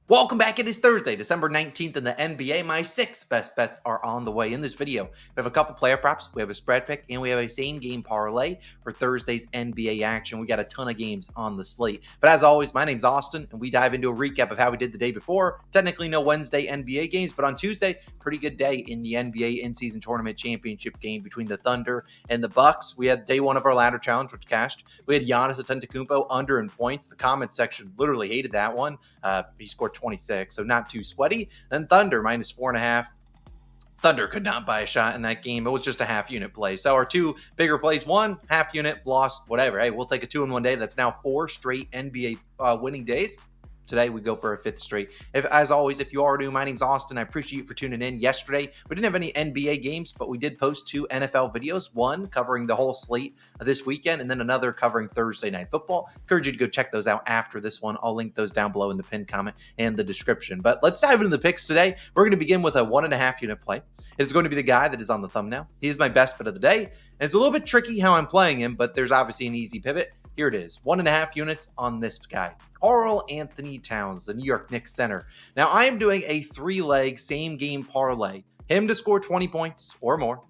Welcome back. It is Thursday, December 19th in the NBA. My 6 best bets are on the way. In this video, we have a couple player props, we have a spread pick, and we have a same game parlay for Thursday's NBA action. We got a ton of games on the slate. But as always, my name's Austin, and we dive into a recap of how we did the day before. Technically no Wednesday NBA games, but on Tuesday, pretty good day in the NBA in-season tournament championship game between the Thunder and the Bucks. We had day one of our ladder challenge, which cashed. We had Giannis Antetokounmpo under in points. The comment section literally hated that one. He scored 26, so not too sweaty. Then Thunder minus 4.5. Thunder could not buy a shot in that game. It was just a half unit play. So our two bigger plays, one half unit, lost, whatever. Hey, we'll take a 2-in-1 day. That's now 4 straight NBA winning days. Today, we go for a 5th straight. As always, if you are new, my name's Austin. I appreciate you for tuning in. Yesterday, we didn't have any NBA games, but we did post 2 NFL videos, one covering the whole slate this weekend, and then another covering Thursday Night Football. Encourage you to go check those out after this one. I'll link those down below in the pinned comment and the description. But let's dive into the picks today. We're going to begin with a 1.5 unit play. It's going to be the guy that is on the thumbnail. He's my best bet of the day. And it's a little bit tricky how I'm playing him, but there's obviously an easy pivot. Here it is, 1.5 units on this guy, Karl-Anthony Towns, the New York Knicks center. Now, I am doing a 3-leg same game parlay. Him to score 20 points or more,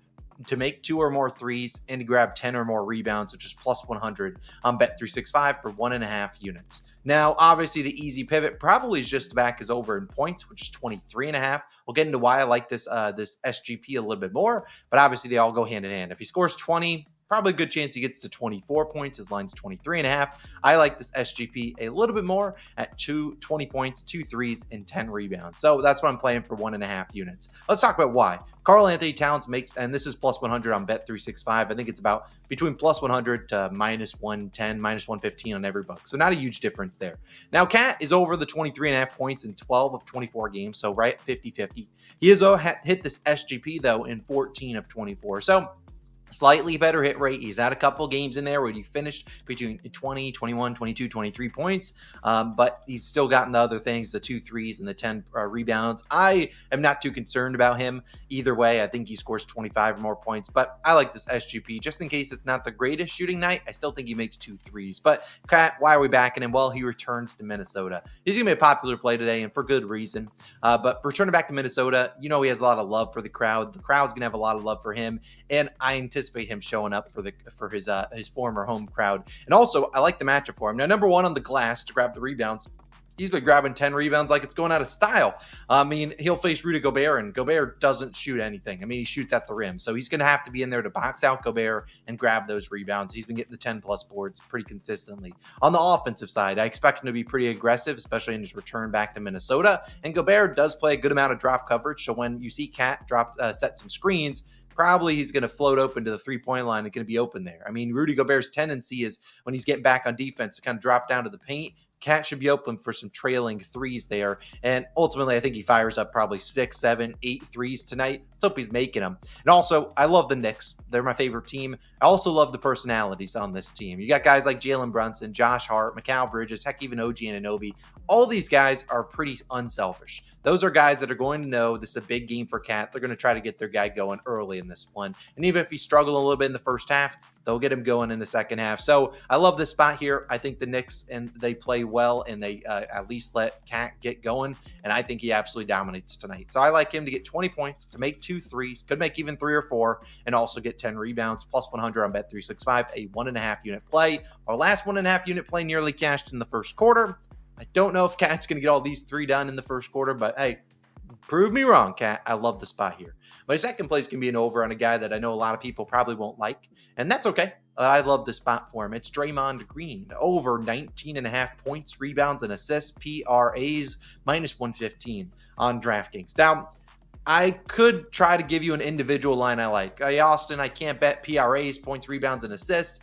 to make 2 or more threes, and to grab 10 or more rebounds, which is plus 100 on Bet365 for 1.5 units. Now, obviously, the easy pivot probably is just back is over in points, which is 23.5. We'll get into why I like this this SGP a little bit more, but obviously they all go hand in hand. If he scores 20, probably a good chance he gets to 24 points. His line's 23.5. I like this SGP a little bit more at 20 points, 2 threes, and 10 rebounds. So that's what I'm playing for 1.5 units. Let's talk about why. Karl-Anthony Towns makes, and this is plus 100 on Bet365. I think it's about between plus 100 to minus 110, minus 115 on every book. So not a huge difference there. Now, Cat is over the 23.5 points in 12 of 24 games. So right 50-50. He has hit this SGP, though, in 14 of 24. So slightly better hit rate. He's had a couple games in there where he finished between 20, 21, 22, 23 points. But he's still gotten the other things, the 2 threes and the 10 rebounds. I am not too concerned about him either way. I think he scores 25 or more points, but I like this SGP just in case it's not the greatest shooting night. I still think he makes 2 threes. But why are we backing him? Well, he returns to Minnesota. He's going to be a popular play today, and for good reason. But returning back to Minnesota, he has a lot of love for the crowd. The crowd's going to have a lot of love for him, and I anticipate him showing up for his former home crowd. And also, I like the matchup for him. Now, number 1 on the glass to grab the rebounds. He's been grabbing 10 rebounds like it's going out of style. He'll face Rudy Gobert, and Gobert doesn't shoot anything. He shoots at the rim. So he's going to have to be in there to box out Gobert and grab those rebounds. He's been getting the 10-plus boards pretty consistently. On the offensive side, I expect him to be pretty aggressive, especially in his return back to Minnesota. And Gobert does play a good amount of drop coverage. So when you see Cat set some screens, probably he's going to float open to the 3-point line and going to be open there. Rudy Gobert's tendency is when he's getting back on defense to kind of drop down to the paint. Cat should be open for some trailing threes there. And ultimately, I think he fires up probably 6, 7, 8 threes tonight. Let's hope he's making them. And also, I love the Knicks. They're my favorite team. I also love the personalities on this team. You got guys like Jalen Brunson, Josh Hart, Mikal Bridges, heck, even OG Anunoby. All these guys are pretty unselfish. Those are guys that are going to know this is a big game for Cat. They're going to try to get their guy going early in this one. And even if he's struggling a little bit in the first half, they'll get him going in the second half. So I love this spot here. I think the Knicks, and they play well, and they at least let Cat get going. And I think he absolutely dominates tonight. So I like him to get 20 points, to make 2 threes, could make even 3 or 4, and also get 10 rebounds, plus 100 on Bet365, a 1.5 unit play. Our last 1.5 unit play nearly cashed in the first quarter. I don't know if Cat's going to get all these 3 done in the first quarter, but hey, prove me wrong, Cat. I love the spot here. My second place can be an over on a guy that I know a lot of people probably won't like, and that's okay. I love the spot for him. It's Draymond Green, over 19.5 points, rebounds, and assists, PRAs, minus 115 on DraftKings. Now, I could try to give you an individual line I like. Hey, Austin, I can't bet PRAs, points, rebounds, and assists.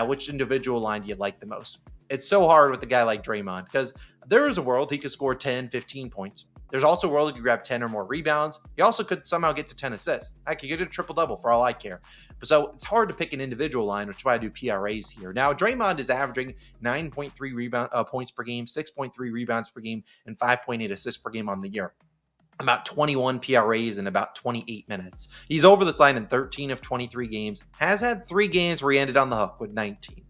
Which individual line do you like the most? It's so hard with a guy like Draymond because there is a world he could score 10, 15 points. There's also a world he could grab 10 or more rebounds. He also could somehow get to 10 assists. I could get a triple-double for all I care. So it's hard to pick an individual line, which is why I do PRAs here. Now, Draymond is averaging 9.3 points per game, 6.3 rebounds per game, and 5.8 assists per game on the year. About 21 PRAs in about 28 minutes. He's over this line in 13 of 23 games. Has had 3 games where he ended on the hook with 19.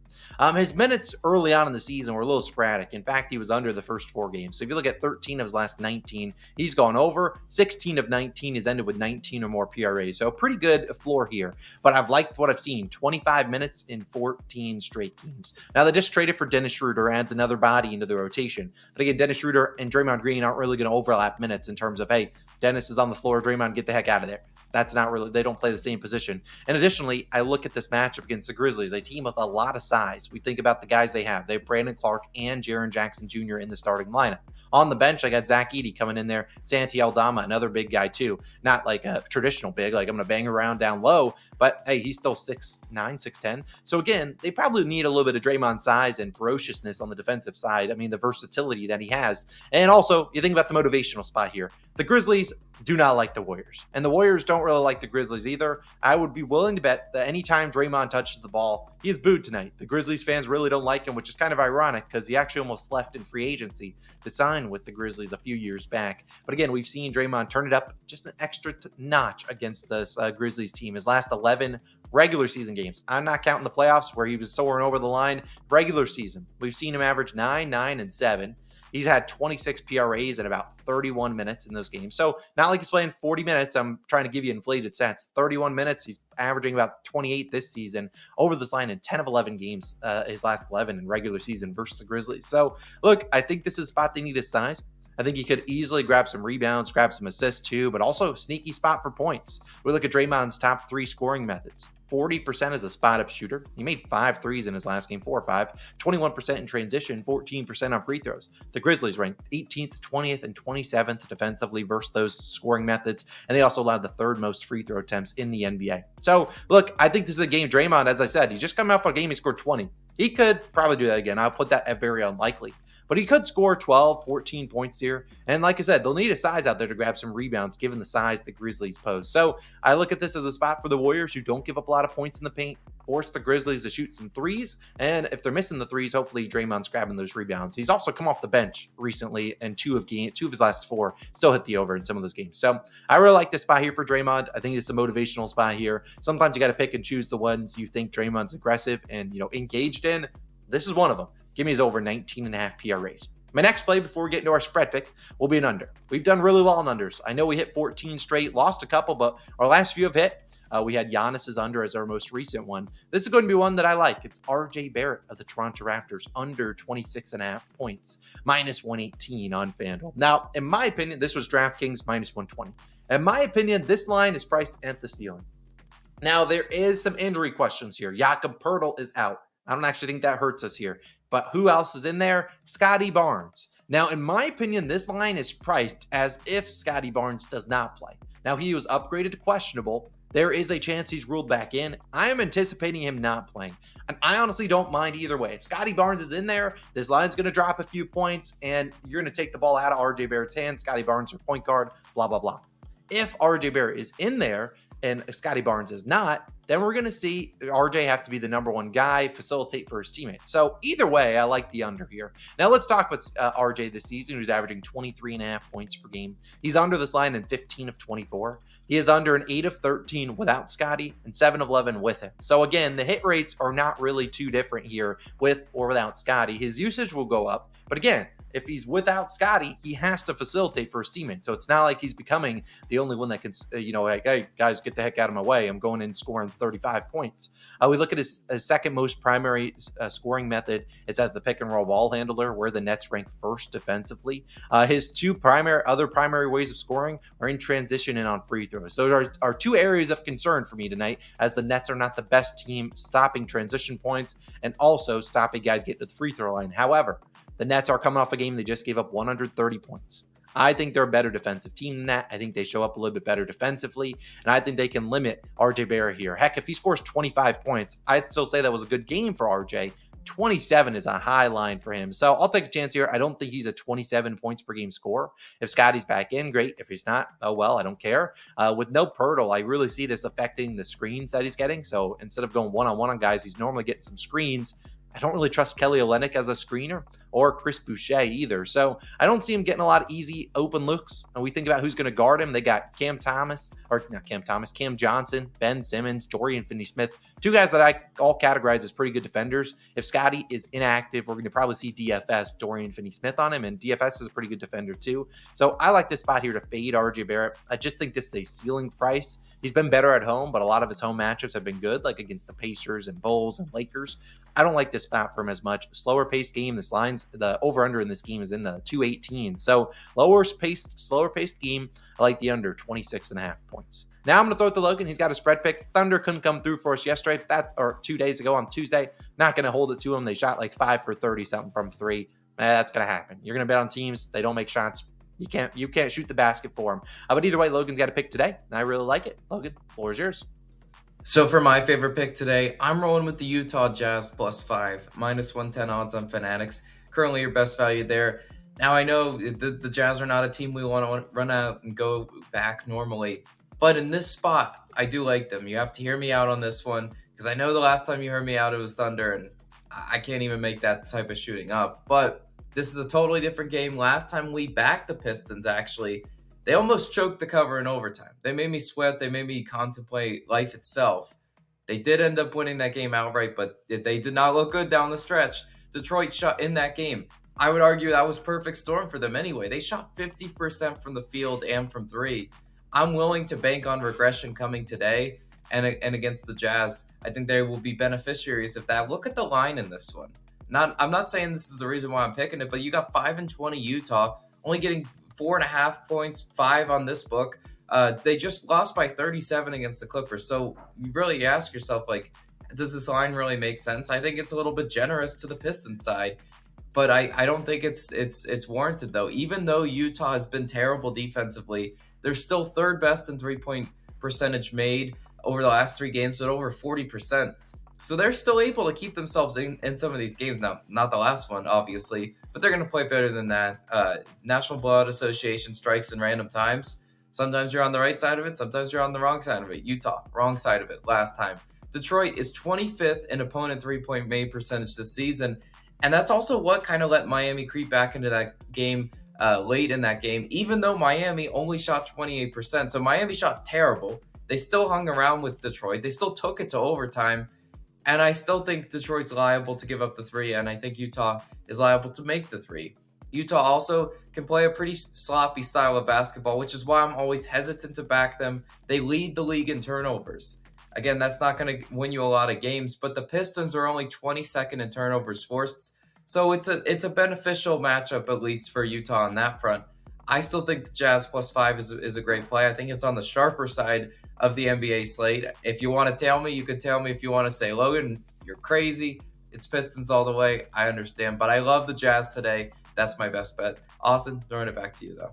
His minutes early on in the season were a little sporadic. In fact, he was under the first 4 games. So if you look at 13 of his last 19, he's gone over. 16 of 19 has ended with 19 or more PRAs. So a pretty good floor here. But I've liked what I've seen. 25 minutes in 14 straight games. Now, they just traded for Dennis Schroeder, adds another body into the rotation. But again, Dennis Schroeder and Draymond Green aren't really going to overlap minutes in terms of, hey, Dennis is on the floor, Draymond, get the heck out of there. That's not really, they don't play the same position. And additionally, I look at this matchup against the Grizzlies, a team with a lot of size. We think about the guys they have. They have Brandon Clark and Jaren Jackson Jr. in the starting lineup. On the bench, I got Zach Edey coming in there, Santi Aldama, another big guy too. Not like a traditional big, like I'm going to bang around down low, but hey, he's still 6'9", 6'10". So again, they probably need a little bit of Draymond size and ferociousness on the defensive side. I mean, the versatility that he has. And also, you think about the motivational spot here. The Grizzlies do not like the Warriors, and the Warriors don't really like the Grizzlies either. I would be willing to bet that anytime Draymond touches the ball, he is booed tonight. The Grizzlies fans really don't like him, which is kind of ironic because he actually almost left in free agency to sign with the Grizzlies a few years back. But again, we've seen Draymond turn it up just an extra notch against this Grizzlies team. His last 11 regular season games. I'm not counting the playoffs where he was soaring over the line. Regular season, we've seen him average 9, 9, and 7. He's had 26 PRAs in about 31 minutes in those games. So not like he's playing 40 minutes. I'm trying to give you inflated stats. 31 minutes. He's averaging about 28 this season over this line in 10 of 11 games, his last 11 in regular season versus the Grizzlies. So look, I think this is a spot they need his size. I think he could easily grab some rebounds, grab some assists too, but also a sneaky spot for points. We look at Draymond's top 3 scoring methods. 40% as a spot-up shooter. He made 5 threes in his last game, 4 or 5. 21% in transition, 14% on free throws. The Grizzlies ranked 18th, 20th, and 27th defensively versus those scoring methods, and they also allowed the 3rd most free throw attempts in the NBA. So, look, I think this is a game Draymond, as I said, he's just coming off a game he scored 20. He could probably do that again. I'll put that at very unlikely. But he could score 12, 14 points here. And like I said, they'll need a size out there to grab some rebounds given the size the Grizzlies pose. So I look at this as a spot for the Warriors who don't give up a lot of points in the paint, force the Grizzlies to shoot some threes. And if they're missing the threes, hopefully Draymond's grabbing those rebounds. He's also come off the bench recently and 2 of his last 4 still hit the over in some of those games. So I really like this spot here for Draymond. I think it's a motivational spot here. Sometimes you got to pick and choose the ones you think Draymond's aggressive and engaged in. This is one of them. Give me his over 19.5 PRAs. My next play before we get into our spread pick will be an under. We've done really well on unders. I know we hit 14 straight, lost a couple, but our last few have hit. We had Giannis's under as our most recent one. This is going to be one that I like. It's RJ Barrett of the Toronto Raptors, under 26.5 points, minus 118 on FanDuel. Now, in my opinion, this was DraftKings minus 120. In my opinion, this line is priced at the ceiling. Now, there is some injury questions here. Jakob Poeltl is out. I don't actually think that hurts us here. But who else is in there? Scotty Barnes. Now, in my opinion, this line is priced as if Scotty Barnes does not play. Now, he was upgraded to questionable. There is a chance he's ruled back in. I am anticipating him not playing. And I honestly don't mind either way. If Scotty Barnes is in there, this line's going to drop a few points, and you're going to take the ball out of RJ Barrett's hands. Scotty Barnes, your point guard, blah, blah, blah. If RJ Barrett is in there, and Scotty Barnes is not, then we're going to see RJ have to be the number one guy, facilitate for his teammate. So either way, I like the under here. Now let's talk with RJ this season, who's averaging 23.5 points per game. He's under this line in 15 of 24. He is under an 8 of 13 without Scotty and 7 of 11 with him. So again, the hit rates are not really too different here with or without Scotty. His usage will go up. But again, if he's without Scotty, he has to facilitate for his teammate. So it's not like he's becoming the only one that can, like, hey, guys, get the heck out of my way. I'm going in scoring 35 points. We look at his second most primary scoring method. It's as the pick and roll ball handler, where the Nets rank first defensively. His 2 other primary ways of scoring are in transition and on free throws. Those are 2 areas of concern for me tonight, as the Nets are not the best team stopping transition points and also stopping guys getting to the free throw line. However, the Nets are coming off a game they just gave up 130 points. I think they're a better defensive team than that. I think they show up a little bit better defensively, and I think they can limit RJ Barrett here. Heck, if he scores 25 points, I'd still say that was a good game for RJ. 27 is a high line for him. So I'll take a chance here. I don't think he's a 27 points per game scorer. If Scotty's back in, great. If he's not, oh well, I don't care. With no Poeltl, I really see this affecting the screens that he's getting. So instead of going one-on-one on guys, he's normally getting some screens. I don't really trust Kelly Olynyk as a screener or Chris Boucher either. So I don't see him getting a lot of easy open looks. And we think about who's going to guard him. They got Cam Johnson, Ben Simmons, Dorian Finney-Smith, two guys that I all categorize as pretty good defenders. If Scotty is inactive, we're going to probably see DFS, Dorian Finney-Smith, on him, and DFS is a pretty good defender too. So I like this spot here to fade RJ Barrett. I just think this is a ceiling price. He's been better at home, but a lot of his home matchups have been good, like against the Pacers and Bulls and Lakers. I don't like this spot for him as much. Slower paced game. This line's, the over-under in this game is in the 218. So slower paced game. I like the under 26.5 points. Now I'm going to throw it to Logan. He's got a spread pick. Thunder couldn't come through for us yesterday, or 2 days ago on Tuesday. Not going to hold it to him. They shot like 5 for 30 something from 3. That's going to happen. You're going to bet on teams. They don't make shots. You can't shoot the basket for him. But either way, Logan's got a pick today, and I really like it. Logan, floor is yours. So for my favorite pick today, I'm rolling with the Utah Jazz +5, -110 odds on Fanatics. Currently your best value there. Now I know the Jazz are not a team we want to run out and go back normally, but in this spot, I do like them. You have to hear me out on this one, because I know the last time you heard me out, it was Thunder, and I can't even make that type of shooting up. But this is a totally different game. Last time we backed the Pistons, actually, they almost choked the cover in overtime. They made me sweat. They made me contemplate life itself. They did end up winning that game outright, but they did not look good down the stretch. Detroit shot in that game. I would argue that was perfect storm for them anyway. They shot 50% from the field and from 3. I'm willing to bank on regression coming today and against the Jazz. I think they will be beneficiaries of that. Look at the line in this one. I'm not saying this is the reason why I'm picking it, but you got 5-20 Utah, only getting 4.5 points, 5 on this book. They just lost by 37 against the Clippers. So you really ask yourself, like, does this line really make sense? I think it's a little bit generous to the Pistons side, but I don't think it's warranted though. Even though Utah has been terrible defensively, they're still third best in 3-point percentage made over the last 3 games at over 40%. So they're still able to keep themselves in some of these games. Now, not the last one, obviously, but they're going to play better than that. National Blood Association strikes in random times. Sometimes you're on the right side of it. Sometimes you're on the wrong side of it. Utah, wrong side of it last time. Detroit is 25th in opponent 3-point made percentage this season. And that's also what kind of let Miami creep back into that game late in that game, even though Miami only shot 28%. So Miami shot terrible. They still hung around with Detroit. They still took it to overtime. And I still think Detroit's liable to give up the 3, and I think Utah is liable to make the 3. Utah also can play a pretty sloppy style of basketball, which is why I'm always hesitant to back them. They lead the league in turnovers. Again, that's not going to win you a lot of games, but the Pistons are only 22nd in turnovers forced. So it's a beneficial matchup, at least for Utah on that front. I still think the Jazz +5 is a great play. I think it's on the sharper side of the NBA slate. If you want to tell me, you can tell me. If you want to say, Logan, you're crazy, it's Pistons all the way, I understand. But I love the Jazz today. That's my best bet. Austin, throwing it back to you, though.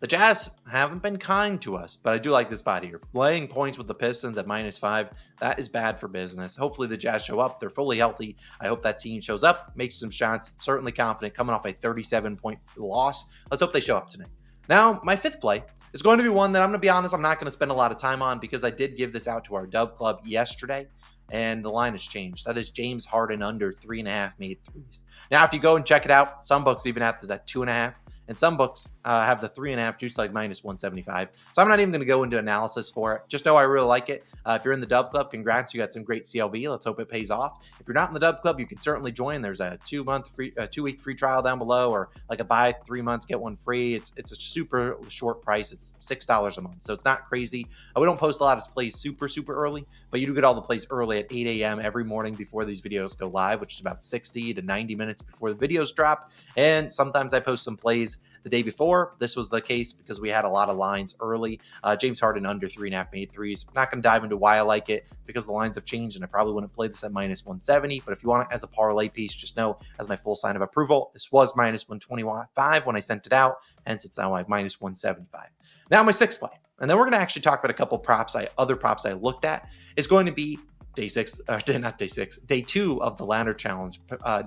The Jazz haven't been kind to us, but I do like this spot here. Laying points with the Pistons at -5, that is bad for business. Hopefully the Jazz show up. They're fully healthy. I hope that team shows up, makes some shots. Certainly confident coming off a 37-point loss. Let's hope they show up tonight. Now, my 5th play is going to be one that I'm going to be honest, I'm not going to spend a lot of time on because I did give this out to our DubClub yesterday, and the line has changed. That is James Harden under 3.5 made threes. Now, if you go and check it out, some books even have this at 2.5. And some books have the 3.5 juice like -175. So I'm not even going to go into analysis for it. Just know I really like it. If you're in the DubClub, congrats. You got some great CLB. Let's hope it pays off. If you're not in the DubClub, you can certainly join. There's a 2-week free trial down below, or like a buy 3 months, get one free. It's a super short price. It's $6 a month. So it's not crazy. We don't post a lot of plays super early, but you do get all the plays early at 8 a.m. every morning before these videos go live, which is about 60 to 90 minutes before the videos drop. And sometimes I post some plays the day before. This was the case because we had a lot of lines early. James Harden under 3.5 made threes. I'm not going to dive into why I like it because the lines have changed and I probably wouldn't play this at -170. But if you want it as a parlay piece, just know as my full sign of approval, this was -125 when I sent it out. Hence, it's now like -175. Now my 6th play. And then we're going to actually talk about a couple other props I looked at. Is going to be day 2 of the ladder challenge.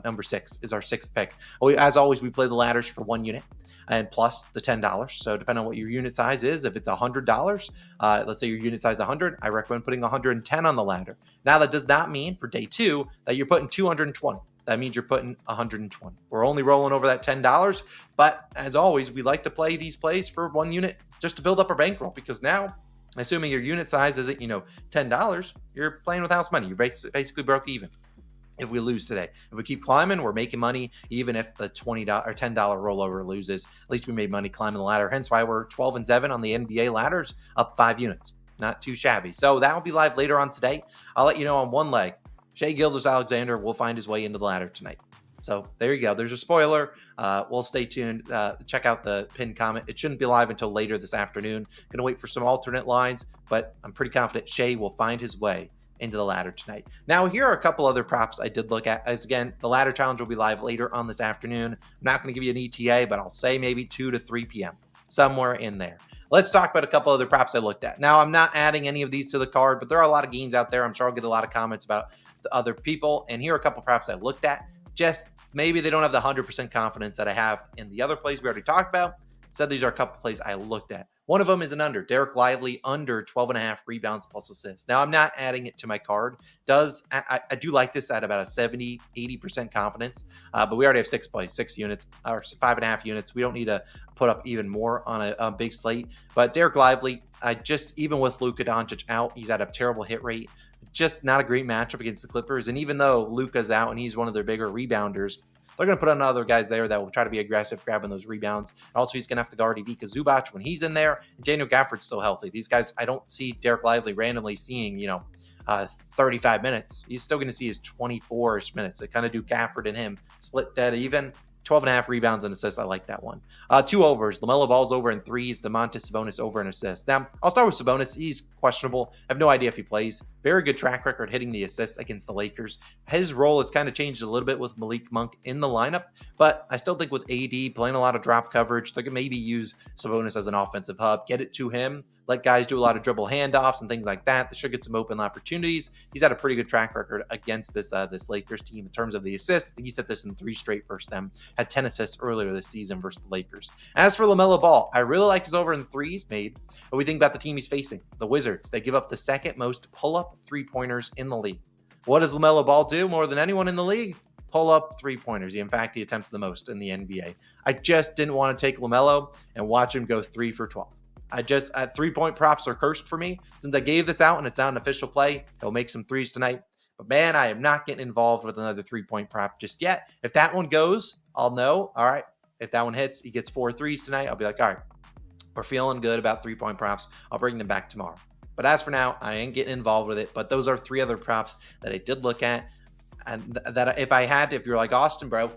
Number 6 is our 6th pick. As always, we play the ladders for 1 unit and plus the $10. So depending on what your unit size is, if it's $100, let's say your unit size 100, I recommend putting 110 on the ladder. Now that does not mean for day 2 that you're putting 220. that means you're putting 120. We're only rolling over that $10, but as always, we like to play these plays for one unit just to build up our bankroll, because now, assuming your unit size isn't, $10, you're playing with house money. You're basically broke even. If we lose today, if we keep climbing, we're making money. Even if the $20 or $10 rollover loses, at least we made money climbing the ladder. Hence why we're 12-7 on the NBA ladders, up 5 units. Not too shabby. So that will be live later on today. I'll let you know on one leg. Shai Gilgeous-Alexander will find his way into the ladder tonight. So there you go. There's a spoiler. We'll stay tuned. Check out the pinned comment. It shouldn't be live until later this afternoon. Going to wait for some alternate lines, but I'm pretty confident Shai will find his way into the ladder tonight. Now, here are a couple other props I did look at. As again, the ladder challenge will be live later on this afternoon. I'm not going to give you an ETA, but I'll say maybe 2 to 3 p.m. somewhere in there. Let's talk about a couple other props I looked at. Now, I'm not adding any of these to the card, but there are a lot of games out there. I'm sure I'll get a lot of comments about the other people. And here are a couple props I looked at. Just maybe they don't have the 100% confidence that I have in the other plays we already talked about. Said these are a couple plays I looked at. One of them is an under. Derek Lively under 12.5 rebounds plus assists. Now, I'm not adding it to my card. I do like this at about a 70, 80% confidence, but we already have 6 plays, 6 units, or 5.5 units. We don't need to put up even more on a big slate. But Derek Lively, even with Luka Doncic out, he's at a terrible hit rate. Just not a great matchup against the Clippers. And even though Luka's out and he's one of their bigger rebounders, they're going to put on other guys there that will try to be aggressive, grabbing those rebounds. Also, he's going to have to guard Ivica Zubac when he's in there. And Daniel Gafford's still healthy. These guys, I don't see Derek Lively randomly seeing, 35 minutes. He's still going to see his 24-ish minutes. They kind of do Gafford and him split dead even. 12.5 rebounds and assists. I like that one. 2 overs. LaMelo Ball's over in 3s. Domantas Sabonis over in assists. Now, I'll start with Sabonis. He's questionable. I have no idea if he plays. Very good track record hitting the assists against the Lakers. His role has kind of changed a little bit with Malik Monk in the lineup, but I still think with AD playing a lot of drop coverage, they could maybe use Sabonis as an offensive hub, get it to him, let guys do a lot of dribble handoffs and things like that. They should get some open opportunities. He's had a pretty good track record against this Lakers team in terms of the assists. He set this in 3 straight versus them. Had 10 assists earlier this season versus the Lakers. As for LaMelo Ball, I really like his over in 3s made. What we think about the team he's facing, the Wizards. They give up the second most pull-up 3-pointers in the league. What does LaMelo Ball do more than anyone in the league? Pull up 3-pointers. In fact, he attempts the most in the NBA. I just didn't want to take LaMelo and watch him go 3 for 12. 3-point props are cursed for me. Since I gave this out and it's not an official play, he'll make some 3s tonight. But man, I am not getting involved with another 3-point prop just yet. If that one goes, I'll know. All right. If that one hits, he gets 4 3s tonight. I'll be like, all right, we're feeling good about 3-point props. I'll bring them back tomorrow. But as for now, I ain't getting involved with it. But those are 3 other props that I did look at. And that if you're like, Austin, bro,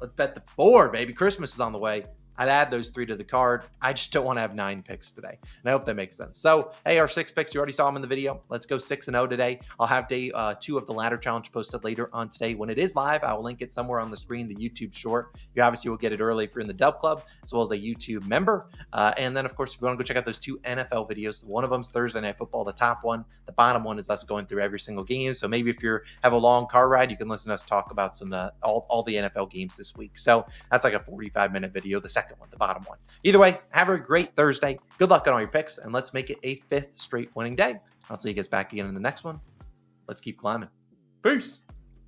let's bet the board, baby. Christmas is on the way. I'd add those 3 to the card. I just don't want to have 9 picks today. And I hope that makes sense. So, hey, our 6 picks, you already saw them in the video. Let's go 6-0 today. I'll have day 2 of the ladder challenge posted later on today. When it is live, I will link it somewhere on the screen, the YouTube short. You obviously will get it early if you're in the DubClub, as well as a YouTube member. And then, of course, if you want to go check out those 2 NFL videos, one of them's Thursday Night Football, the top one. The bottom one is us going through every single game. So maybe if you have a long car ride, you can listen to us talk about some all the NFL games this week. So that's like a 45-minute video, the second one, the bottom one. Either way, have a great Thursday. Good luck on all your picks, and let's make it a 5th straight winning day. I'll see you guys back again in the next one. Let's keep climbing. Peace.